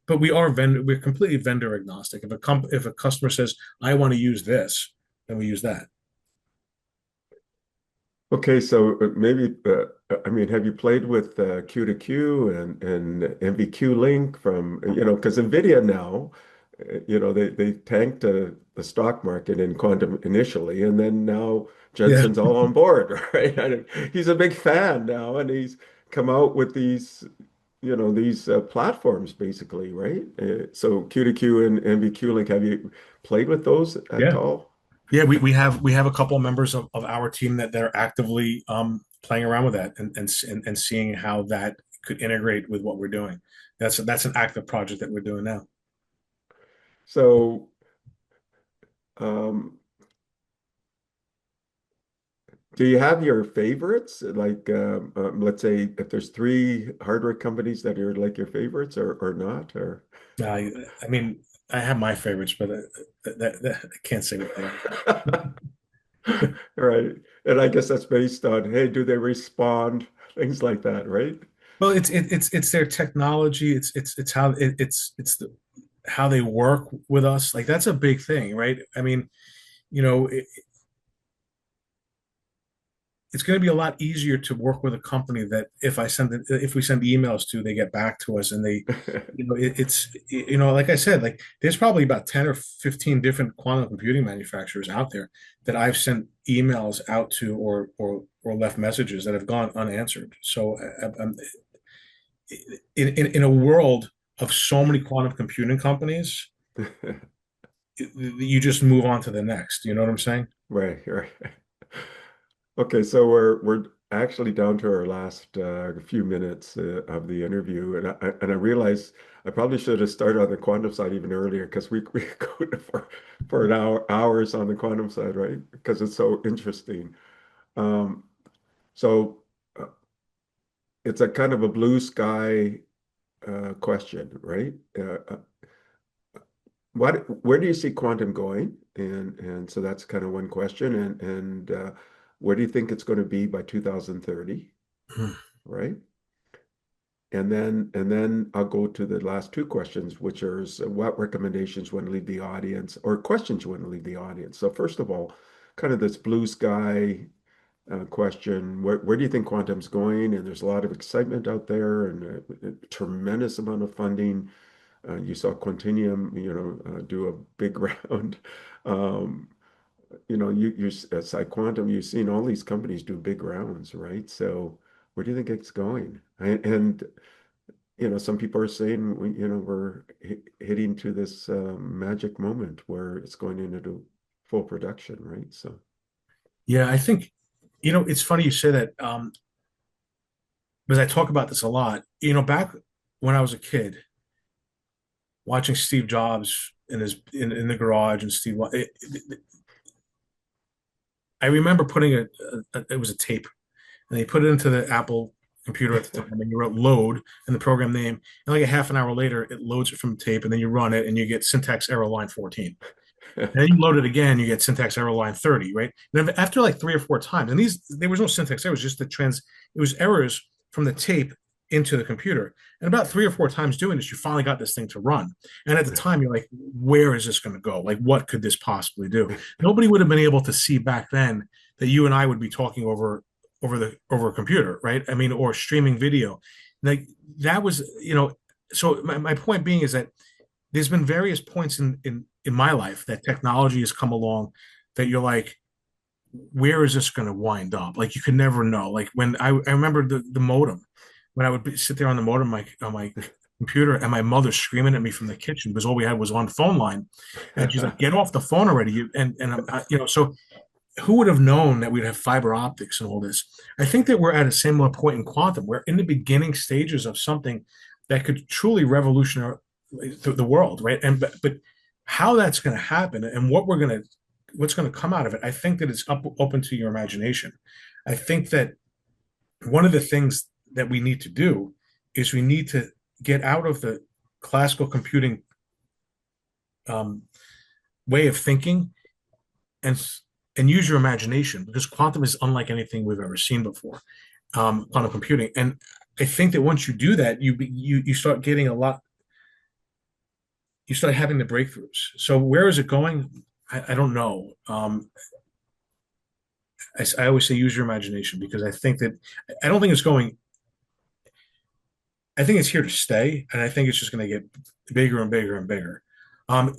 but we're completely vendor agnostic. If a customer says I want to use this, then we use that. Okay, so maybe I mean, have you played with Q to Q and MVQ Link from because NVIDIA now, they tanked the stock market in quantum initially, and then now Yeah, Jensen's all on board, right? And he's a big fan now, and he's come out with these platforms basically, right? So Q to Q and MVQ Link, have you played with those at yeah, all? Yeah, we have a couple of members of our team that are actively playing around with that and seeing how that could integrate with what we're doing. That's an active project that we're doing now. So, um, do you have your favorites? Like, let's say if there's three hardware companies that are like your favorites or not, or I mean, I have my favorites, but I can't say what they are. right. And I guess that's based on, hey, do they respond? Things like that, right? Well, it's their technology. It's how it's how they work with us. Like that's a big thing, right? I mean, you know, it's going to be a lot easier to work with a company that if we send emails to, they get back to us and they, like I said, like there's probably about 10 or 15 different quantum computing manufacturers out there that I've sent emails out to or left messages that have gone unanswered. So in a world of so many quantum computing companies, you just move on to the next. You know what I'm saying? Right, right. Okay, so we're actually down to our last few minutes of the interview, and I realize I probably should have started on the quantum side even earlier because we could go for an hours on the quantum side, right? Because it's so interesting. Um, so uh, it's a kind of a blue sky question, right? Where do you see quantum going? And so that's kind of one question. And where do you think it's going to be by 2030, right? And then I'll go to the last two questions, which are what recommendations you want to leave the audience or questions you want to leave the audience. So first of all, kind of this blue sky question, where do you think quantum's going? And there's a lot of excitement out there and a tremendous amount of funding. You saw Quantinuum, do a big round. Um, you at PsiQuantum, you've seen all these companies do big rounds, right? So where do you think it's going? And some people are saying, we're hitting to this magic moment where it's going into full production, right? So, Yeah, I think, it's funny you say that, because I talk about this a lot. Back when I was a kid, watching Steve Jobs in the garage and I remember putting it was a tape, and they put it into the Apple computer at the time, and you wrote load and the program name, and like a half an hour later, it loads it from the tape, and then you run it, and you get syntax error line 14. And then you load it again, you get syntax error line 30, right? And then after like three or four times, and there was no syntax errors, just it was errors from the tape into the computer. And about three or four times doing this, you finally got this thing to run. And at the time, you're like, where is this going to go? Like, what could this possibly do? Nobody would have been able to see back then that you and I would be talking over a computer, right? I mean, or streaming video. Like that was, so my point being is that there's been various points in my life that technology has come along that you're like, where is this going to wind up? Like you could never know. Like when I remember the modem, when I would sit there on the modem on my computer and my mother screaming at me from the kitchen because all we had was one phone line, and she's like, "Get off the phone already!" So who would have known that we'd have fiber optics and all this? I think that we're at a similar point in quantum. We're in the beginning stages of something that could truly revolutionize the world, right? But how that's going to happen and what's going to come out of it, I think that it's open to your imagination. I think that one of the things that we need to do is we need to get out of the classical computing um, way of thinking and and use your imagination because quantum is unlike anything we've ever seen before. Quantum computing, and I think that once you do that, you start getting a lot. You start having the breakthroughs. So where is it going? I don't know. I always say use your imagination because I think that I don't think it's going. I think it's here to stay, and I think it's just going to get bigger and bigger and bigger.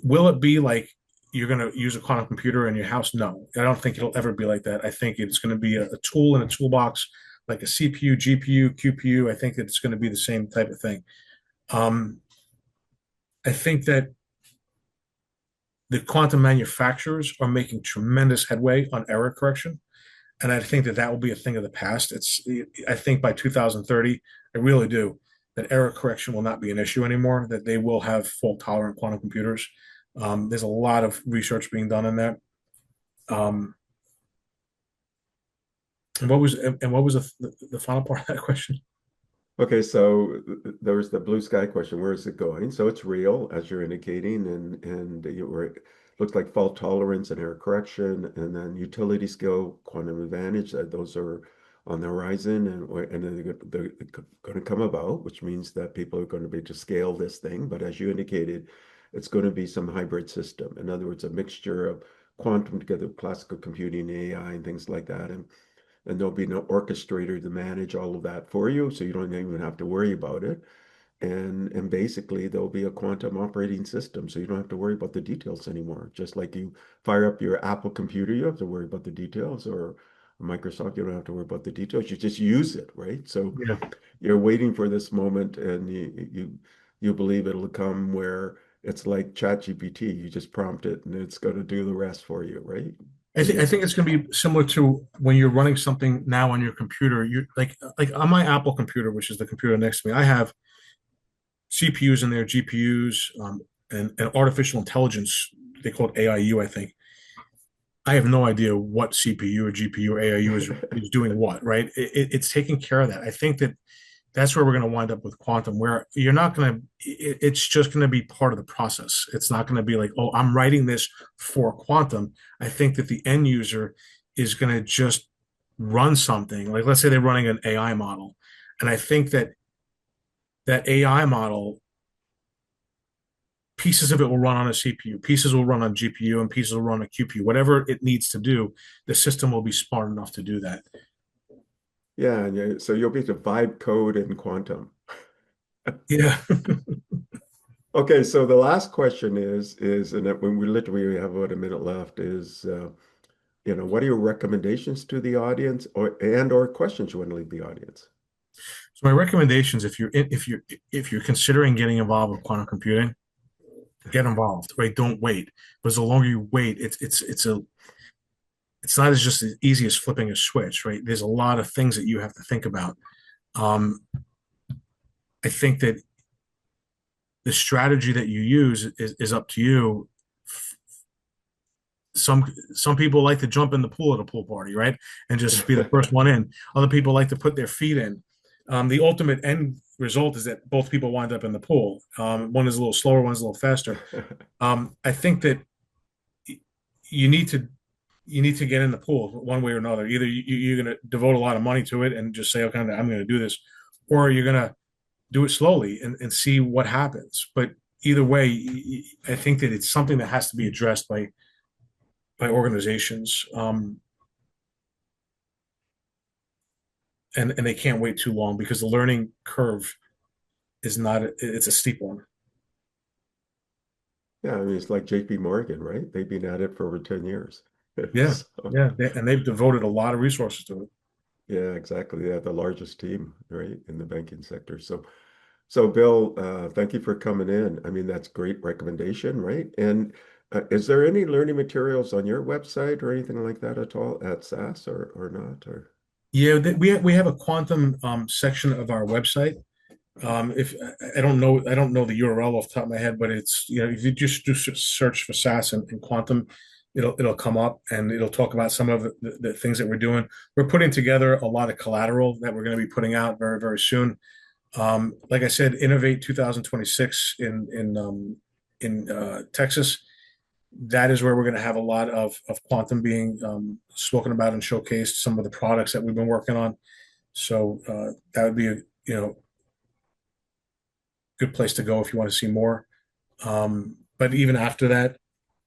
Will it be like you're going to use a quantum computer in your house? No, I don't think it'll ever be like that. I think it's going to be a tool in a toolbox, like a CPU, GPU, QPU. I think that it's going to be the same type of thing. Um, I think that the quantum manufacturers are making tremendous headway on error correction, and I think that that will be a thing of the past. I think by 2030, I really do, that error correction will not be an issue anymore. That they will have fault tolerant quantum computers. There's a lot of research being done in that. Um, and what was the final part of that question? Okay, so there's the blue sky question. Where is it going? So it's real, as you're indicating, and you were looks like fault tolerance and error correction, and then utility scale quantum advantage. Those are on the horizon, and then they're going to come about, which means that people are going to be able to scale this thing. But as you indicated, it's going to be some hybrid system. In other words, a mixture of quantum together with classical computing, AI, and things like that, and there'll be an orchestrator to manage all of that for you, so you don't even have to worry about it. And basically there'll be a quantum operating system, so you don't have to worry about the details anymore. Just like you fire up your Apple computer, you have to worry about the details, or Microsoft, you don't have to worry about the details. You just use it, right? So Yeah, you're waiting for this moment, and you believe it'll come where it's like ChatGPT. You just prompt it, and it's going to do the rest for you, right? In I this think it's going to be similar to when you're running something now on your computer. You like on my Apple computer, which is the computer next to me. I have CPUs in there, GPUs, and artificial intelligence. They call it AIU, I think. I have no idea what CPU or GPU or AIU is doing what, right? It's taking care of that. I think that that's where we're going to wind up with quantum, where you're not going to, it's just going to be part of the process. It's not going to be like, oh, I'm writing this for quantum. I think that the end user is going to just run something. Like, let's say they're running an AI model. And I think that that AI model, pieces of it will run on a CPU, pieces will run on GPU, and pieces will run on a QPU. Whatever it needs to do, the system will be smart enough to do that. Yeah, and so you'll be able to vibe code in quantum. Yeah. Okay, so the last question is, and that when we literally have about a minute left, is what are your recommendations to the audience, or questions you want to leave the audience? So my recommendations, if you're considering getting involved with quantum computing, get involved, right? Don't wait, because the longer you wait, it's not as just as easy as flipping a switch, right? There's a lot of things that you have to think about. Um, I think that the strategy that you use is up to you. Some people like to jump in the pool at a pool party, right, and just be the first one in. Other people like to put their feet in. The ultimate end result is that both people wind up in the pool. One is a little slower, one's a little faster. I think that you need to you need to get in the pool one way or another. Either you're going to devote a lot of money to it and just say, okay, I'm going to do this, or you're going to do it slowly and see what happens. But either way, I think that it's something that has to be addressed by organizations, and they can't wait too long because the learning curve is not it's a steep one. Yeah, I mean, it's like JP Morgan, right? They've been at it for over 10 years. Yeah, So, yeah, and they've devoted a lot of resources to it. yeah, exactly. They have the largest team, right, in the banking sector. So Bill, thank you for coming in. I mean, that's great recommendation, right? And is there any learning materials on your website or anything like that at all at SAS, or not? Or Yeah, we have a quantum section of our website. If I don't know the URL off the top of my head, but it's if you just do search for SAS and quantum, it'll come up and it'll talk about some of the things that we're doing. We're putting together a lot of collateral that we're going to be putting out very very soon. Like I said, Innovate 2026 in Texas. That is where we're going to have a lot of quantum being spoken about and showcased. Some of the products that we've been working on. So that would be a good place to go if you want to see more. But even after that,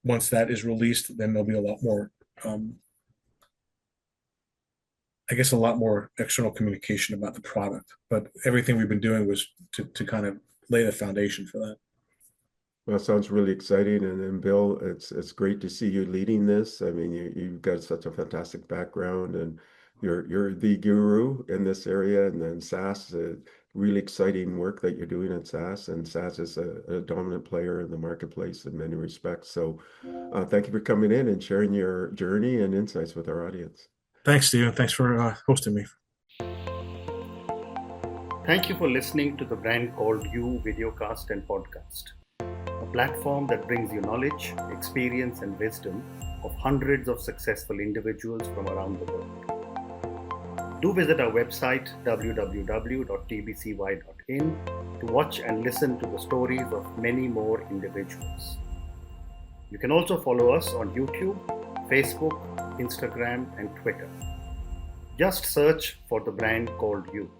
once that is released, then there'll be a lot more. Um, I guess a lot more external communication about the product. But everything we've been doing was to kind of lay the foundation for that. well, it sounds really exciting. And Bill, it's great to see you leading this. I mean, you've got such a fantastic background, and you're the guru in this area. And then SAS really exciting work that you're doing at SAS, and SAS is a dominant player in the marketplace in many respects. So thank you for coming in and sharing your journey and insights with our audience. Thanks, Stephen. Thanks for hosting me. Thank you for listening to the Brand Called You videocast and podcast, a platform that brings you knowledge, experience, and wisdom of hundreds of successful individuals from around the world. Do visit our website www.tbcy.in to watch and listen to the stories of many more individuals. You can also follow us on YouTube, Facebook, Instagram, and Twitter. Just search for the Brand Called You.